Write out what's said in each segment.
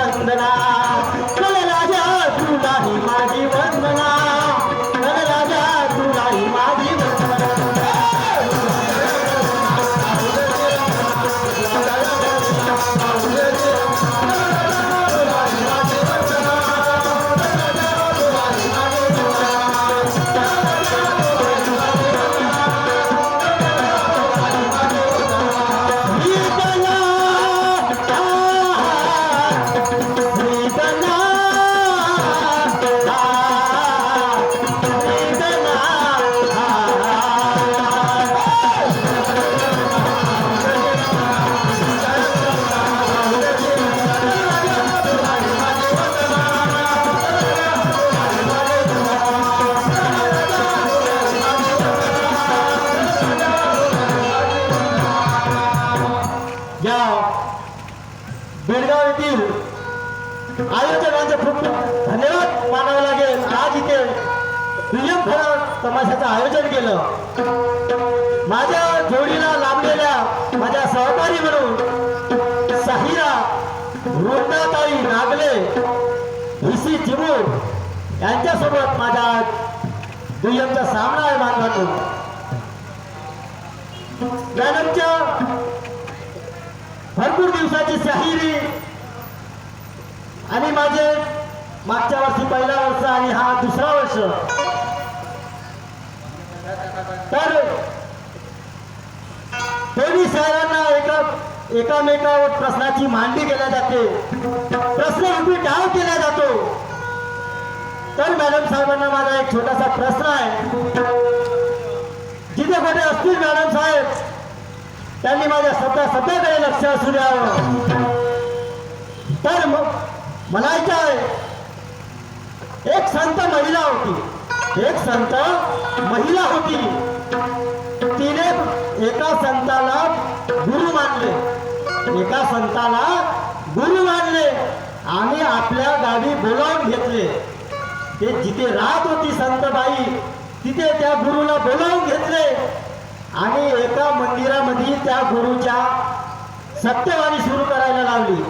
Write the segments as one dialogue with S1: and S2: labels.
S1: वंदना राजा तुलाही माझी वंदना राजा तुलाही माझी वंदना बेळगाव येथील आयोजकांचे खूप धन्यवाद मानावे लागेल. आज इथे दुय्यम फराळ तमाशाचं आयोजन केलं. माझ्या जोडीला लाभलेल्या माझ्या सहकारी म्हणून साहिरा रोटाताई नागले हिसी चिमूर यांच्यासोबत माझा दुय्यमचा सामना आहे बांधवांनो. मॅडमच्या भरपूर दिवसाची शाहिरी आणि माझे मागच्या वर्षी पहिला वर्ष आणि हा दुसरा वर्ष. तर दोन्ही शहरांना एकामेकावर प्रश्नाची मांडणी केल्या जाते, प्रश्न डाव केला जातो. तर मॅडम साहेबांना माझा एक छोटासा प्रश्न आहे. जिथे कुठे असतील मॅडम साहेब त्यांनी माझ्या सध्याकडे लक्ष असू द्यावं. तर मला इच्छा आहे, एक संत महिला होती, एक संत महिला होती. तिने एका संताला गुरु मानले, एका संताला गुरु मानले आणि आपल्या गावी बोलावून घेतले. ते जिथे राहत होती संतबाई तिथे त्या गुरुला बोलावून घेतले आणि एका मंदिरामध्ये त्या गुरुच्या सत्यवाणी सुरू करायला लावली.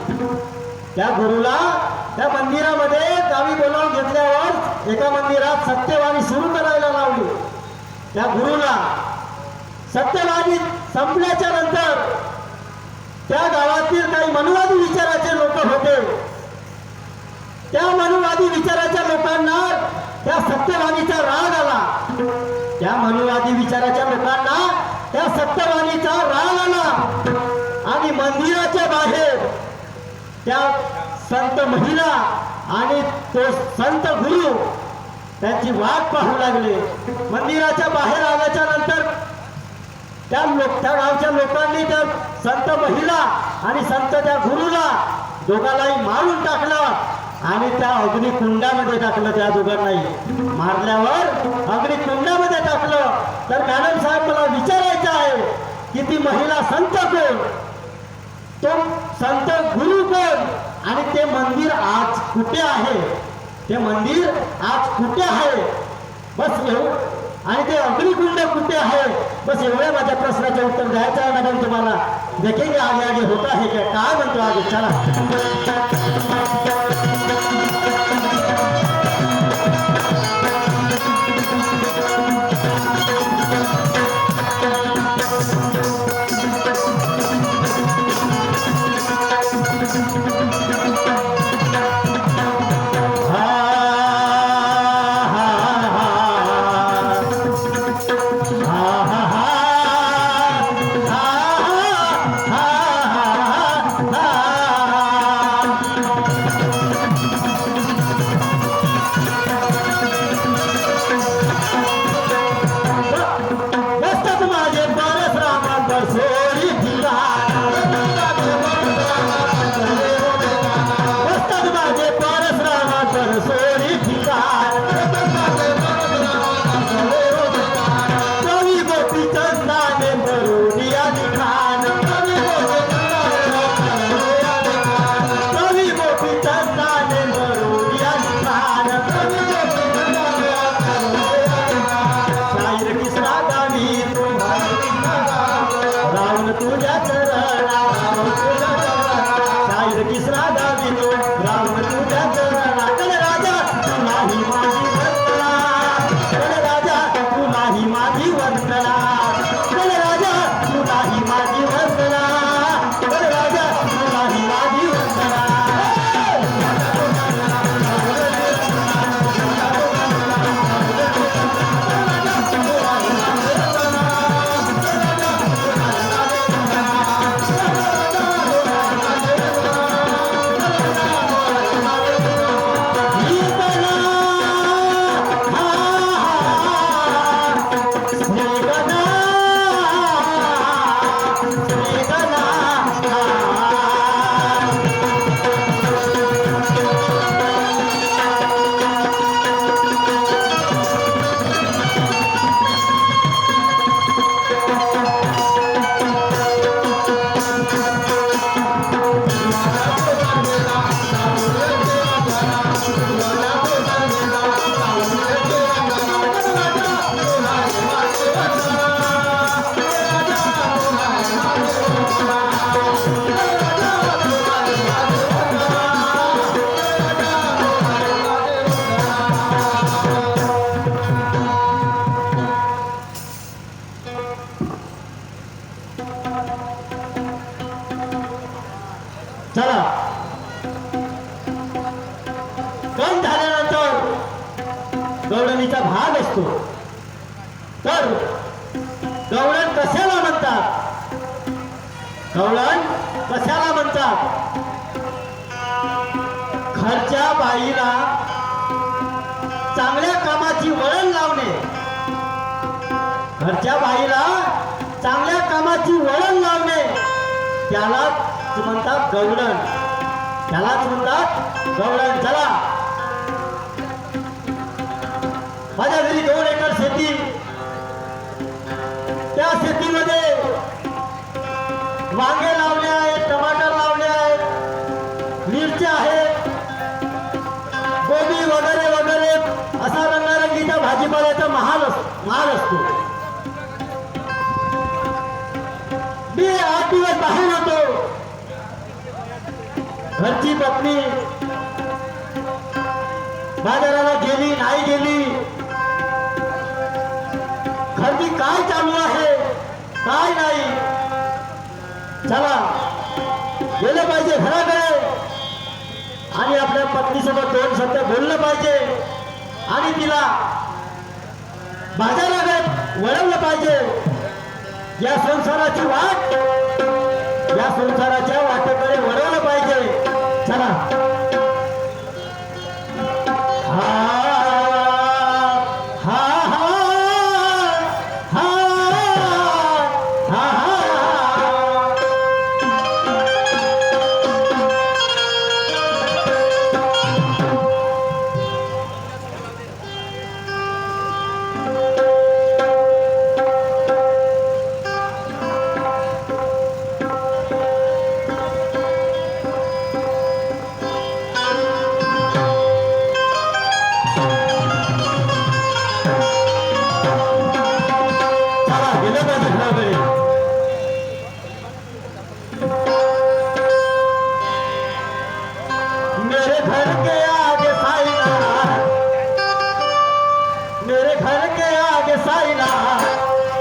S1: त्या गुरुला त्या मंदिरामध्ये गावी बोलावून घेतल्यावर एका मंदिरात सत्यवाणी सुरू करायला लावली. त्या गुरुला सत्यवाणी संपल्याच्या नंतर त्या गावातील काही मनुवादी विचाराचे लोक होते. त्या मनुवादी विचाराच्या लोकांना त्या सत्यवाणीचा राग आला. त्या मनुवादी विचाराच्या लोकांना त्या सत्यवाणीचा राग आला आणि मंदिराच्या बाहेर त्या संत महिला आणि तो संत गुरु त्यांची वाट पाहू लागले. मंदिराच्या बाहेर आल्याच्या नंतर त्या गावच्या लोकांनी त्या संत महिला आणि संत त्या गुरुला दोघांनाही मारून टाकलं आणि त्या अग्निकुंडामध्ये टाकलं. त्या दोघांनाही मारल्यावर अग्निकुंडामध्ये टाकलं. तर मॅडम साहेब मला विचारायचं आहे की ती महिला संत कोण, तो संत गुरु कोण आणि ते मंदिर आज कुठे आहे, ते मंदिर आज कुठे आहे, बस एवढं. आणि ते अग्निकुंड कुठे आहे, बस एवढ्या माझ्या प्रश्नाचे उत्तर द्यायचं आहे मॅडम तुम्हाला. देखेंगे आगे आगे होता है क्या, काय म्हणतो आगे चला. कण झाल्यानंतर गवळणीचा भाग असतो. तर गवळण कशाला म्हणतात? गवळण कशाला म्हणतात? घरच्या बाईला चांगल्या कामाची वळण लावणे, घरच्या बाईला चांगल्या कामाची वळण लावणे त्यालाच म्हणतात गवळण. त्यालाच म्हणतात गवळण. चला, माझ्या घरी 2 एकर शेती, त्या शेतीमध्ये वांगे लावले आहेत, टमाटर लावले आहेत, मिरच्या आहेत, गोबी वगैरे वगैरे असा रंगारंगीचा भाजीपाल्याचा महाल असतो. मी 8 दिवस बाहेर होतो. घरची पत्नी बाजाराला गेली नाही गेली, खरेदी काय चालू आहे काय नाही. चला, गेलं पाहिजे घराकडे आणि आपल्या पत्नीसोबत 2 शब्द बोललं पाहिजे आणि तिला बाजाराकडे वळवलं पाहिजे. या संसाराची वाट, या संसाराच्या वाटेकडे वळवलं पाहिजे. चला, हा हा हा हा हा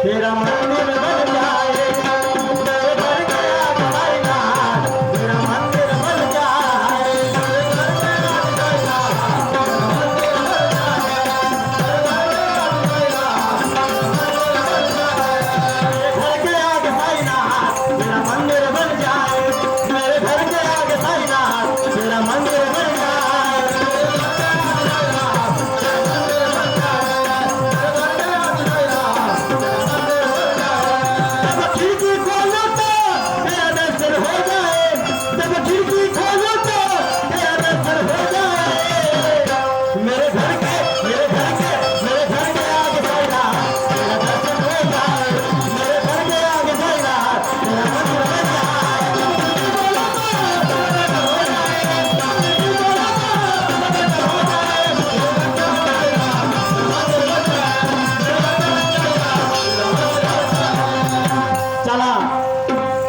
S1: तेरा मंदिर बन जाए, मेरे घर के आगे साईना, तेरा मंदिर बन जाए, मेरे घर के आगे साईना, मेरे घर के आगे साईना, तेरा मंदिर बन जाए, मेरे घर के आगे साईना, तेरा मंदिर बन जाए.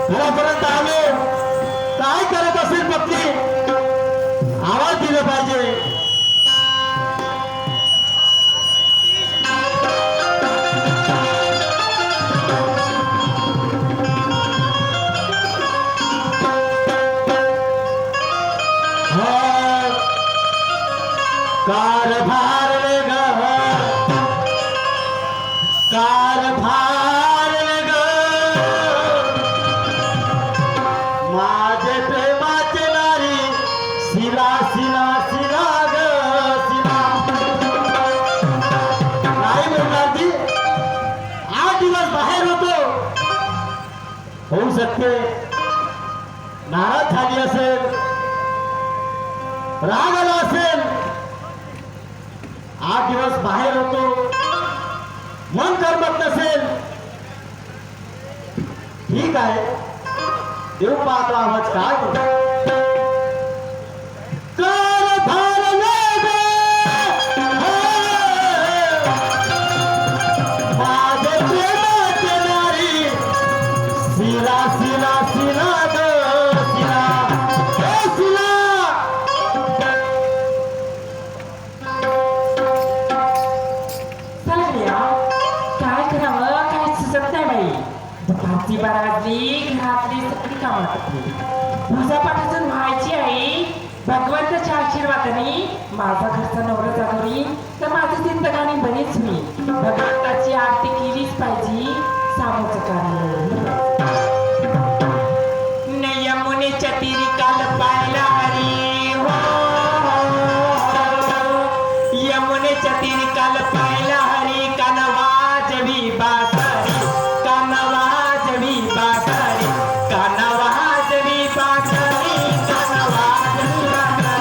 S1: घरापर्यंत आलो, काय करत असेल पत्नी, आवाज दिला पाहिजे. कारभार रे ग, कारभार रे ग, माझे प्रेमाचे नारी शिला शिला शिला ग शिला. नाही बोलणार ती. 8 दिवस बाहेर होतो, होऊ शकते नाराज झाली असेल, राग आला असेल. 8 दिवस बाहेर होतो, मन करमत नसेल. ठीक आहे, देव पाहतो आवाज काय होतो. माझे प्रेमाचे नारी शिला शिला शिला ग शिला, शिला.
S2: काय करावं काय सुचत नाही बाई. दुपारची 12 वाजली, घरातली सगळी कामं टाकली, पूजा पाठ अजून व्हायची आहे. भगवंताच्या आशीर्वादाने माझा घरचा नवरा जागरी तर माझी जिंदगानी बरीच मी भगवंताची आरती केलीच पाहिजे. सामोचं कार्य यमुनेच्या तीरी काल पाहिला हरी हो, यमुनेच्या तीरी काल पाहिला हरी कानवा जवी बासरी, कानवा जवी बासरी, कानवा जवी बासरी, कानवा जवी बासरी,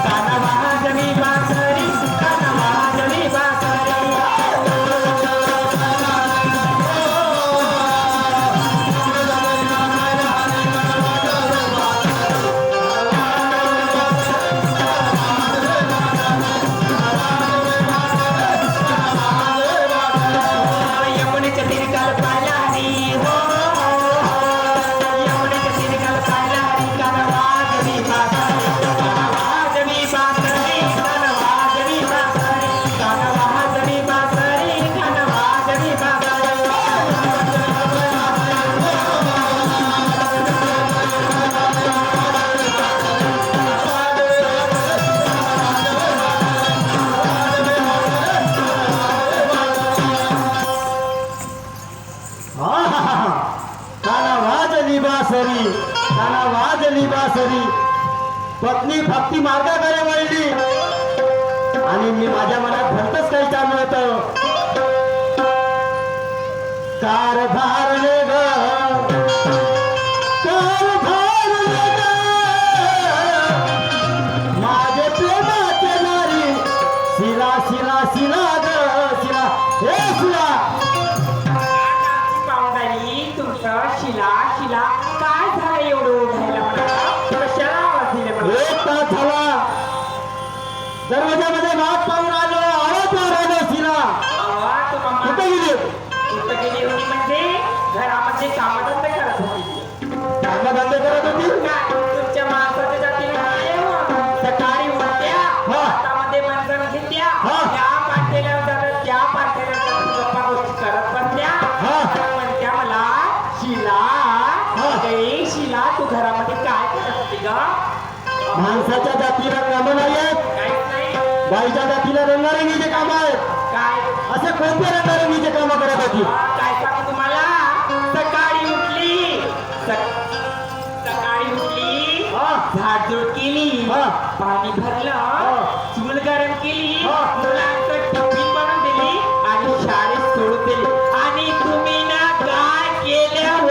S2: कानवा जवी बासरी, कानवा जवी बासरी. यमुनेच्या तीरी काल पाहिला हरी हो, यमुनेच्या तीरी काल पाहिला हरी कानवा जवी बासरी, कानवा जवी बासरी, कानवा जवी बासरी, कानवा जवी बासरी, कानवा जवी बासरी.
S1: काना वाजली बासरी, काना वाजली बासरी. पत्नी भक्ती मार्गाकडे वळली आणि मी माझ्या मनात भरतच काही चालू होतं. कारभार रे ग, कारभार रे ग, माझे प्रेमाचे नारी शिला शिला शिला ग शिला, हे शिला.
S2: पाहुणारी तुमचं शिला शिला काय झालं एवढं ओढायला मला कशाला आवाज दिले मला?
S1: एक तास झाला दरवाजामध्ये वाट पाहून आलो, आवाज मारायला शिला.
S2: आवाज तुम्हाला
S1: कुठे गेली?
S2: कुठं गेली होती म्हणजे घरामध्ये कामधंदे करत होती.
S1: कामधंदे करत होती.
S2: काय तुमच्या माणसाच्या जातीने काय हो? सकाळी उठत्या
S1: हा.
S2: हातामध्ये मंजन घेत्या,
S1: हा.
S2: त्या पाठेल्या जातात त्या पाठेल्या जातात गप्पा गोष्टी करत बसत्या.
S1: हा.
S2: म्हणत्या मला शिला अरे शिला तू घरामध्ये काय करत होती ग?
S1: माणसाच्या जातीला काम नाही आहेत,
S2: काहीच नाही.
S1: बाईच्या जातीला रंगारंगीचे काम आहेत.
S2: काय
S1: असे कोणते रंगारंगीचे काम करत होती?
S2: काय सांगू तुम्हाला? सकाळी उठली सकाळी उठली
S1: हा.
S2: झाडझूड केली,
S1: हा.
S2: पाणी भरलं,
S1: हा.
S2: चूल गरम केली,
S1: हा.
S2: मुलांचं टिफिन बनवून दिली आणि शाळेत सोडून दिली. आणि तुम्ही ना काय केलं व?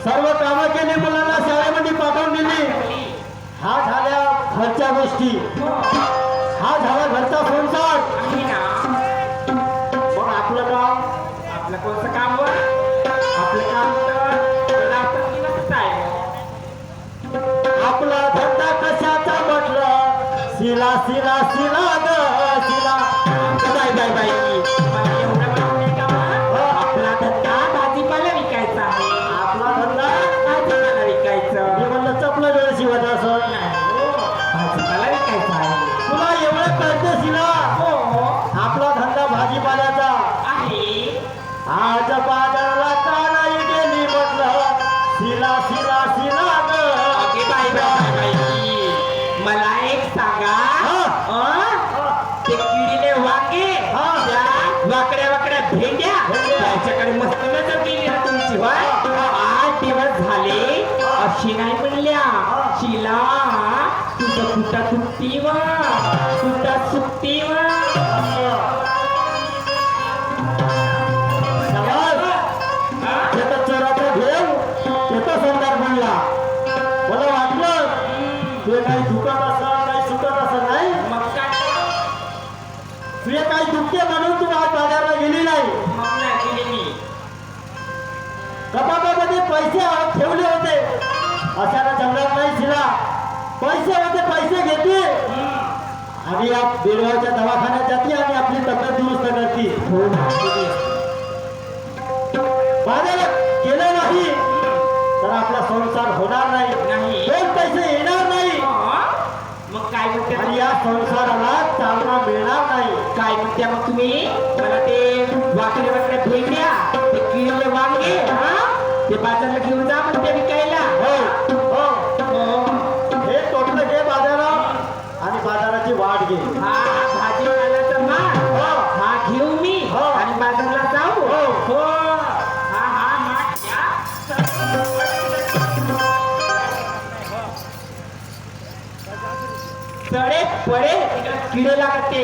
S1: सर्व कामं केली, मुलांना शाळेमध्ये पाठवून दिली. हा झाल्या घरच्या गोष्टी, हा झाला घरचा संसार.
S2: आहे ना
S1: मग आपलं काम,
S2: आपलं कोणतं काम व? आपलं काम तर रात्रंदिवसच आहे.
S1: आपला धंदा कशाचा म्हटलं, शिला शिला शिला ग शिला.
S2: बाई बाई बाई मला एवढं माहित नाही का व? आपला धंदा भाजीपाला विकायचा आहे.
S1: आपला धंदा,
S2: भाजीपाला विकायचं
S1: मी म्हणलं चपला वेळ शिवत असं.
S2: भाजीपाला विकायचा आहे.
S1: तुला एवढं कळतं शिला,
S2: हो
S1: आपला धंदा भाजीपाल्याचा.
S2: आहे.
S1: आज बाजाराला का नाही गेली म्हटलं, शिला शिला शिला ग.
S2: अगे बाई बाई बाई मला एक सांगा ते किडीने वांगे
S1: हा.
S2: त्या वाकड्या वाकड्या भेंड्या त्याच्याकडे मस्त नजर गेली ना तुमची होय? 8 दिवस झाले अशी नाही म्हणल्या शिला तुझं कुठं सुट्टी व कुठं सुट्टी व.
S1: त्याचा चोराचा घेऊ, त्याचा संदार बनला. मला वाटलं ते काही दुखत असं काही सुटत असं नाही.
S2: मग काय
S1: तुझे काही दुखते म्हणून तू आज बाजारला गेली नाही.
S2: मग नाही गेली मी.
S1: कपाटामध्ये पैसे ठेवले होते, अशाला जमणार नाही शिला. पैसे होते, पैसे घेते आणि या बेळगावच्या दवाखान्यात जाते आणि आपली तब्येत दुरुस्त करते. बाजारात गेलं नाही तर आपला संसार होणार नाही,
S2: नाही.
S1: दोन पैसे येणार नाही
S2: मग काय म्हणते
S1: आणि या संसाराला चालना मिळणार नाही.
S2: काय म्हणते मग तुम्ही मला ते वाकडे वाकडे भेंड्या ते किडे वांगे हा ते बाजारला घेऊन जा म्हणते विकायला.
S1: हो.
S2: सडे पडे तिकडे किडे लागत ते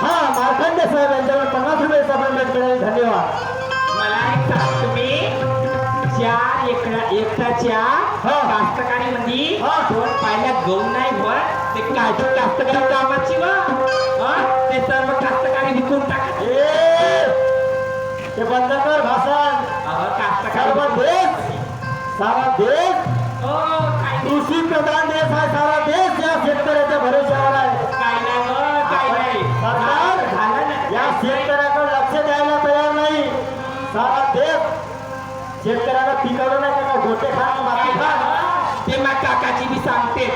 S1: हा मार्कंडे साहेब यांच्याकडे 50 रुपयाचा पेमेंट मिळेल. धन्यवाद.
S2: मला एक सांग तुम्ही 4 एकराच्या
S1: हा.
S2: कास्तकारी मध्ये
S1: हा.
S2: 2 पायल्या गहू नाही होत ते काजू कास्तकारी कामाची वा ते सर्व कास्तकारी विकून टाका.
S1: ते बंद कर भाषण.
S2: कास्तकारी
S1: सारा देश
S2: काय
S1: कृषी प्रधान देश आहे. सारा देश या शेतकऱ्याच्या भरोश्यावर आहे.
S2: काय नाही हो, काय नाही
S1: सरकार
S2: झालं ना
S1: या शेतकऱ्याकडे लक्ष द्यायला तयार नाही. सारा देश शेतकऱ्याला पिकवलं नाही का गोटे खाणं माती खाणं.
S2: ते माझ्या काकाची मी सांगते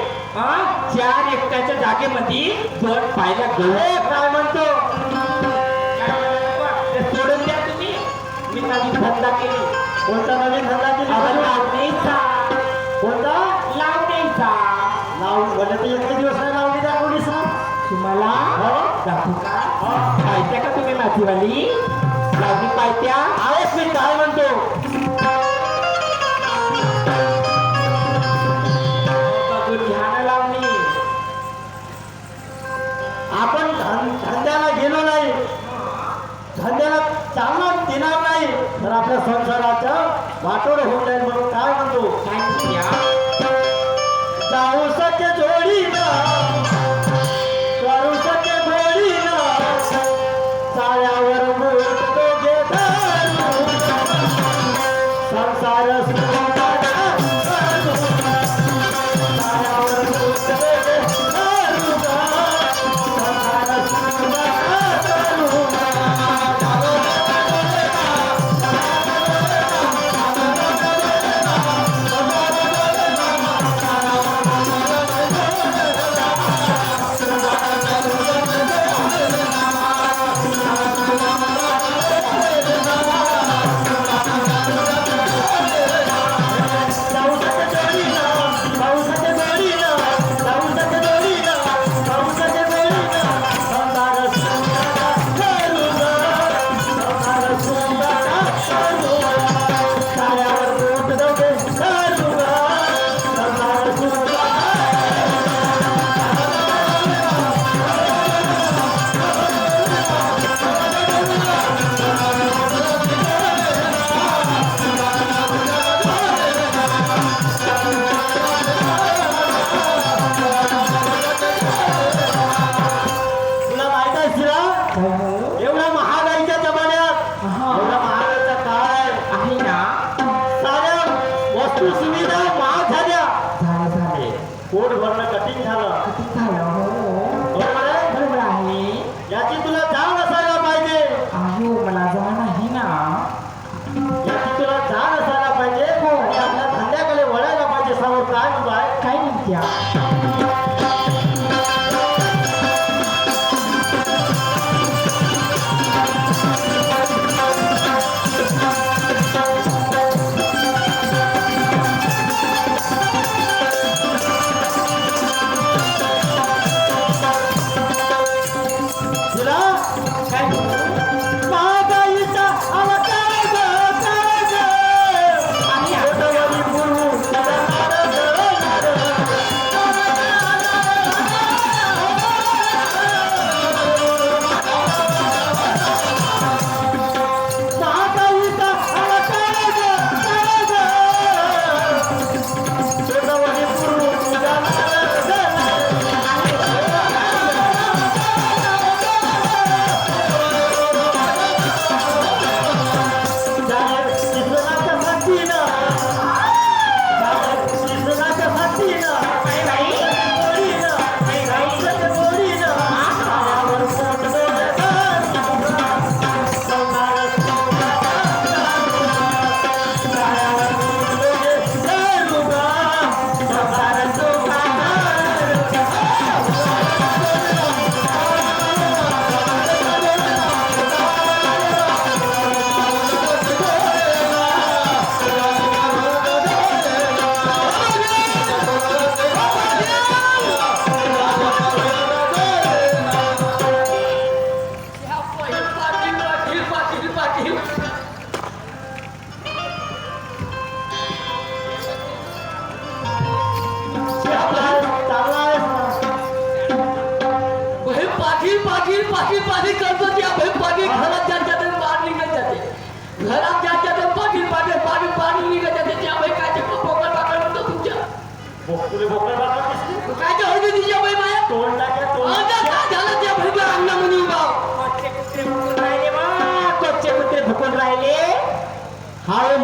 S2: 4 एकट्याच्या जागेमध्ये 2 पायल्या गहू
S1: काय म्हणतो
S2: काय म्हणाले? ते सोडून द्या तुम्ही. मी माझी धंदा केली.
S1: कोणता नवीन धंदा केली?
S2: लावणीचा
S1: कोणता
S2: लावणीचा
S1: लावून भले ते एक दिवस नाही लावली त्या पोलीस
S2: तुम्हाला दाखवू का पाहित्या का तुम्ही माझीवाली लावणी पाहित्या
S1: आहेच. मी काय म्हणतो
S2: बघून घ्या ना लावणी.
S1: आपण धंद्याला गेलो नाही, धंद्याला चालना देणार नाही तर आपल्या संसाराचं वाटोळ होऊन जाईल. म्हणून काय म्हणतो
S2: काय म्हणत्या?
S1: जाऊ सके जोडीला करू सके जोडीला चाळ्यावर मूठ दोघे धरू संसार सुखाचा करू. चाळ्यावर मूठ दोघे धरू संसार सुखाचा करू. एवढा महागाईच्या जमान्यात एवढा महागाईचा काळ आहे
S2: ना
S1: साऱ्या वस्तू सुविधा महाग झाल्या.
S2: झाले
S1: पोट भरणं कठीण झालं. बरोबर आहे.
S2: बरोबर आहे.
S1: याची तुला जाण असायला पाहिजे.
S2: अहो मला जाण आहे ना.
S1: याची तुला जाण असायला पाहिजे. आणि आपल्या धंद्याकडे वळायला पाहिजे. समोर काय उभा आहे
S2: काय म्हणत्या?
S1: तुला
S2: काय
S1: महागाईचा अवतार ताज.
S2: आणि
S1: पोटवरी पुरू नारद नारद.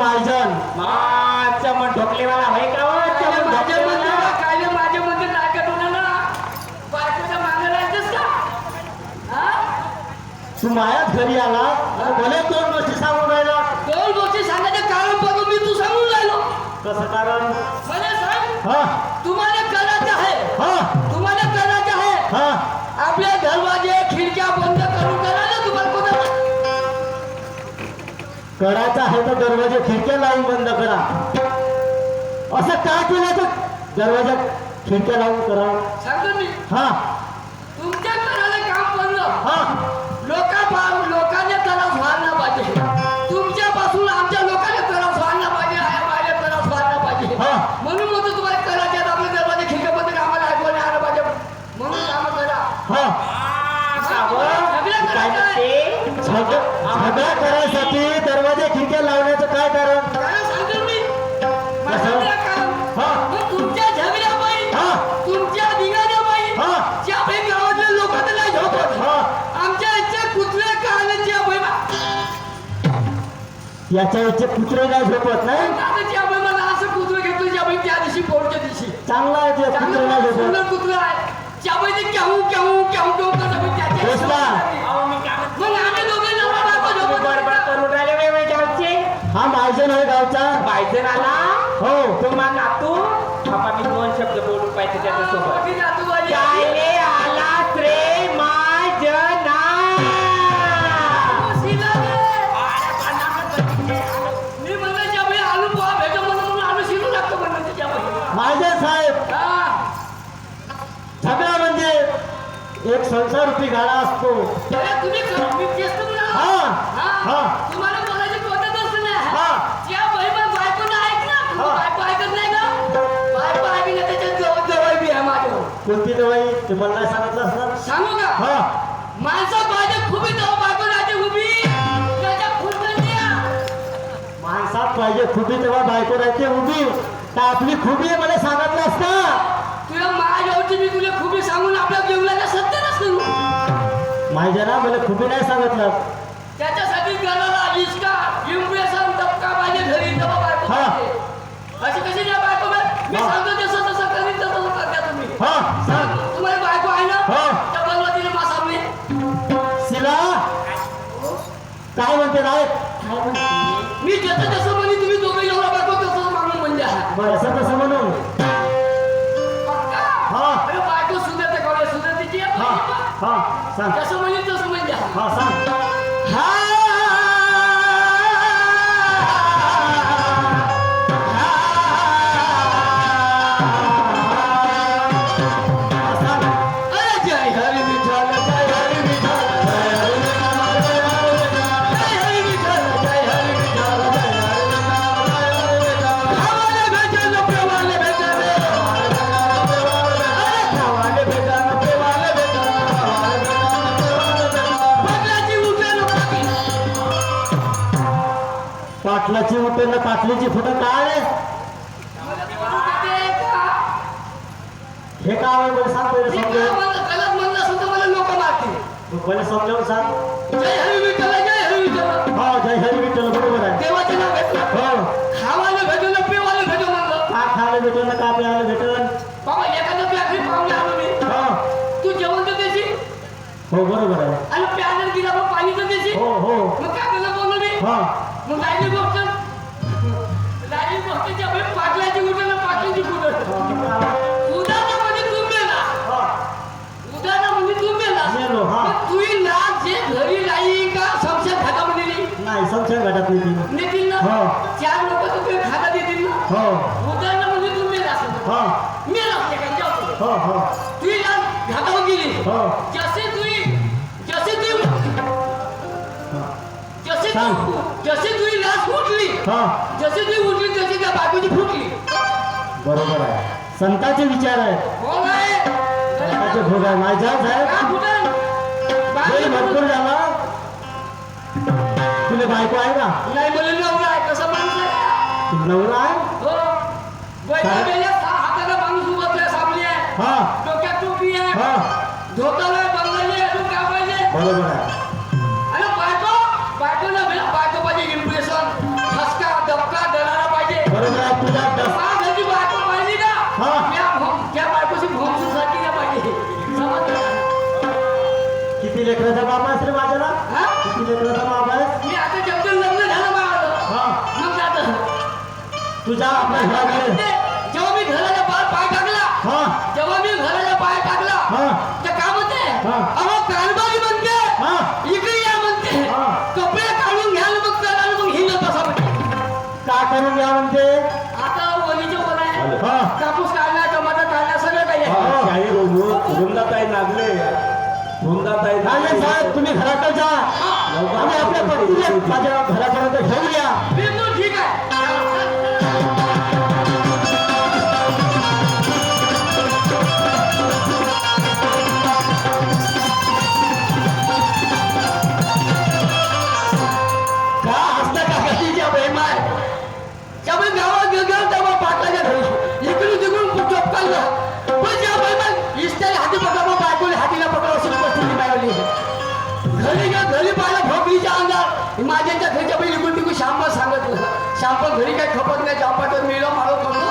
S1: महाजन
S2: चमन ठोकलेवाला होय का हो? चमन
S3: माझ्या
S2: ठोकलेवाला?
S3: मध्ये काय माझ्या मध्ये नाटक होणार ना बायकोच्या मागे राहायचंच का हा?
S1: तू मायाच घरी आला आणि भले 2 गोष्टी सांगून राहिला.
S3: 2 गोष्टी सांगायचं कारण बघून मी तू सांगून राहिलो
S1: कसं कारण?
S3: मला सांग
S1: हा
S3: तुम्हाला करायचं आहे
S1: हा
S3: तुम्हाला करायचं आहे
S1: हा
S3: आपल्या दरवाजे खिडक्या बंद करून करायला तुम्हाला कोणाला
S1: करायचं आहे तर दरवाजे खिडक्या लावून बंद करा. असं का केलं तर दरवाजा खिडक्या लावून करा.
S3: सांगतो मी
S1: हा
S3: तुमच्या घराला काम बनलं
S1: हा
S3: लोकांना त्रास व्हायला पाहिजे तुमच्यापासून आमच्या लोकांना त्रास व्हायला पाहिजे माझ्या त्रास व्हायला पाहिजे
S1: हा.
S3: म्हणून मग तुम्हाला करायचे आहेत आपल्या दरवाजे खिडक्याबद्दल आम्हाला ऐकून आलं पाहिजे म्हणून काम करा
S1: हा
S3: सगळं
S2: काय
S3: करायचं आहे.
S2: म्हणते?
S1: झगडा करायसाठी दरवाजे खिडक्या लावण्याचं काय कारण?
S3: काय सांगतो मी माझं काम
S1: हा.
S3: मग तुमच्या झगड्याबाई
S1: हा.
S3: तुमच्या दिगाण्याबाई
S1: हा.
S3: ज्या बाई गावातल्या लोकांना नाही झोपत
S1: हा.
S3: आमच्या इथे कुत्र्या कानाच्या बाई
S1: याच्या इथे कुत्रे नाही झोपत नाही.
S3: कानाच्या बाई मला असं कुत्रं घेतो ज्या बाई त्या दिवशी पोटच्या दिवशी
S1: चांगला आहे ते कुत्रे नाही झोपत.
S3: सुंदर कुत्रं आहे ज्या बाई ते क्याहू क्याहू क्याहू क्याहू करत बाई त्याच्या
S1: दोस्ता.
S2: अहो, मी काय म्हणते?
S3: मग आम्ही दोघे नवरा बायको
S2: तुम्ही
S3: झोपत
S2: बडबड
S3: नाही.
S2: करून राहिले वेगळे गावचे.
S1: हा महाजन आहे गावचा.
S2: बायजन आला
S1: हो
S2: तुम्हा नातू बाबा मी 2 शब्द बोलून पाहिजे त्याच्यासोबत.
S3: बाकी नातूबाई.
S2: कायले आला रे माझना.
S3: शिला रे. मी म्हणलं ज्या बाई आलू पोहा भेटो म्हणून आलू शिलू लागतो म्हणलं त्याच्या बाई.
S1: महाजन साहेब
S3: हा.
S1: झगडा म्हणजे एक संसारूपी गाडा असतो.
S3: अरे तुम्ही करा, मी तेच तर म्हणालो.
S1: हा. हा.
S3: तुम्हाला बोलायची पद्धतच नाही.
S1: हा.
S3: त्या बाई पण बायकोनं ऐक ना. तुम्ही
S1: हा.
S3: बायको ऐकत नाही का? बायको ऐकली ना त्याच्यात जवळ बी आहे माझ्यावर.
S1: कोणती दवाई ते मला नाही सांगितलं असणार.
S3: सांगू का?
S1: हा
S3: माणसं पाहिजे खुबी जाऊ बायको राहते उभी. त्याच्या फुलकंड्या.
S1: माणसात पाहिजे खुबी तेव्हा बायको राहते उभी. तर आपली खुबी आहे मला सांगितलं असतं.
S3: तुला माझ्यावरची मी तुला खुबी सांगून आपल्या जीवनाला सत्य नसतो.
S1: महाजना मला खुबी नाही सांगितलं.
S3: त्याच्यासाठी घराला इष्का इम्प्रेशन धक्का पाहिजे घरी तेव्हा बायको
S1: हा.
S3: पाहिजे. अशी कशी नाही बायको बाई? मी
S1: हा.
S3: सांगतो तसं तसं करीन तसं करता तुम्ही.
S1: हा सांग.
S3: तुम्हाला बायको आहे ना?
S1: हा.
S3: त्या बनवतीने मासावली.
S1: शिला काय म्हणते राय?
S3: मी जसं जसं म्हणे तुम्ही दोघे एवढा बायको तसं मागून म्हणजे आहे.
S1: बरं असं तसं म्हणून.
S3: पक्का?
S1: हा.
S3: अरे बायको सुधारते कॉलेज सुधारतीची आहे
S1: हा
S3: पहिली.
S1: हा सांग.
S3: जसं म्हणे तसं म्हणजे आहे.
S1: हा सांग. हा
S3: अरे जय हरी विठ्ठल जय हरी विठ्ठल जय हरी विठ्ठल जय हरी विठ्ठल जय हरी विठ्ठल जय हरी विठ्ठल. खावाले भेटलं पेवाले भेटलं. अरे खावाले भेटलं पेवाले भेटलं. पाटलाची उठण पाटील.
S1: पाटलाची उठण पाटलीची फुटं काय रे?
S3: मला बोलू देते का?
S1: हे काय आहे मला सांग पहिले
S3: मी
S1: समजावून.
S3: काय म्हणलं, गलत म्हणलं असेल तर मला लोक मारतील.
S1: पहिले समजावून सांग.
S3: जय हरी विठ्ठल जय हरी विठ्ठल.
S1: हा जय हरी विठ्ठल बरोबर आहे.
S3: देवाचं नाव घेतलं.
S1: हो
S3: खावाले भेटलं पेवाले भेटलं म्हणलं.
S1: का खायला भेटल ना का प्यायला भेटल.
S3: बाबा एखादं प्याकरी पाहुणे आलो मी.
S1: हो
S3: तू जेवण तर देशी
S1: हो बरोबर आहे.
S3: आणि प्यायला गेला मग पाणी तर देशी.
S1: हो हो
S3: मग काय केलं बोललो मी.
S1: हा
S3: मग राहिली गोष्ट ज्या वेळी पाटलाची उठण पाटलीची उठण. उदाहरण म्हणजे तू मेला. उदाहरण म्हणजे तू मेला.
S1: मेलो, हा.
S3: तुही लाज जे घरी राही का संशय खाता म्हणली
S1: नाही संशय घटात नाही.
S3: नेतील ना.
S1: हो.
S3: 4 लोक तुझे खाता देतील ना.
S1: हो
S3: उदाहरण म्हणजे तू मेला असं
S1: हा
S3: मेला असते काय जाऊ.
S1: हो हो
S3: तुही लाज घातावर गेली.
S1: हो
S3: जसे तुही
S1: सांग.
S3: जसे तुही लाज फुटली
S1: हा
S3: जसे तुही उठली तशी त्या बायकोची फुटली.
S1: बरोबर आहे. संतांचे विचार आहेत.
S3: हो काय?
S1: संतांचे भोग आहे माझ्याच
S3: का
S1: आहे.
S3: फुटन?
S1: वेळ
S3: बायको
S1: भरपूर झाला. तुला बायको आहे का?
S3: नाही मला नवरा आहे कसं माणूस आहे.
S1: तुला नवरा आहे.
S3: हो बैठा बेल्या हाताला माणूस उभा तुला सामने आहे.
S1: हा
S3: डोक्यात टोपी आहे.
S1: हा
S3: धोताला बंगले अजून काय पाहिजे.
S1: बरोबर आहे.
S3: आणि बायको ना भेला बायको पाहिजे इम्प्रेशन ठसका धपका
S1: लेकराचा बाप आहेस रे माझ्याला
S3: हा?
S1: किती लेकराचा बाप आहेस
S3: मी आता जेवढं लग्न झालं माझं
S1: हा
S3: मग जातं
S1: तुझ्या आपल्या घराकडे
S3: जेव्हा मी घराला पाय टाकला
S1: हा
S3: जेव्हा मी घराला पाय टाकला
S1: हा
S3: तर काय म्हणते
S1: हा.
S3: अहो कानबाई म्हणते
S1: हा
S3: इकडे या म्हणते
S1: हा.
S3: कपडे काढून घ्याल मग चला आणि मग हिंडत बसा म्हणते
S1: का करून घ्या म्हणते
S3: आता वलीचे बोल आहे
S1: हा
S3: कापूस काढला टमाटर काढला सगळं काही आहे
S4: शाही वृंदाताई लागले वृंदाताई
S1: नाही साहेब तुम्ही घराकडे जा आम्ही आपल्या पत्नीला माझ्या घरापर्यंत घेऊन या
S3: बिलकुल ठीक आहे
S1: का हसता का
S3: कधीच्या बेमार त्यामुळे गावात गेलो तेव्हा पाटलाच्या घरी इकडून तिकडून चपकाला पण ज्या बेमार इस्त्याला हाती पकडा बायकोला हातीला पकडा अशी परिस्थिती मिळवली घरी पाहिलं भोकरीच्या अंगात माझ्याच्या घरच्या बैल इकडून तिकडून श्यामला सांगितलं श्यामपण घरी काही खपत नाही जांपाटवर मिळलं मारो करतो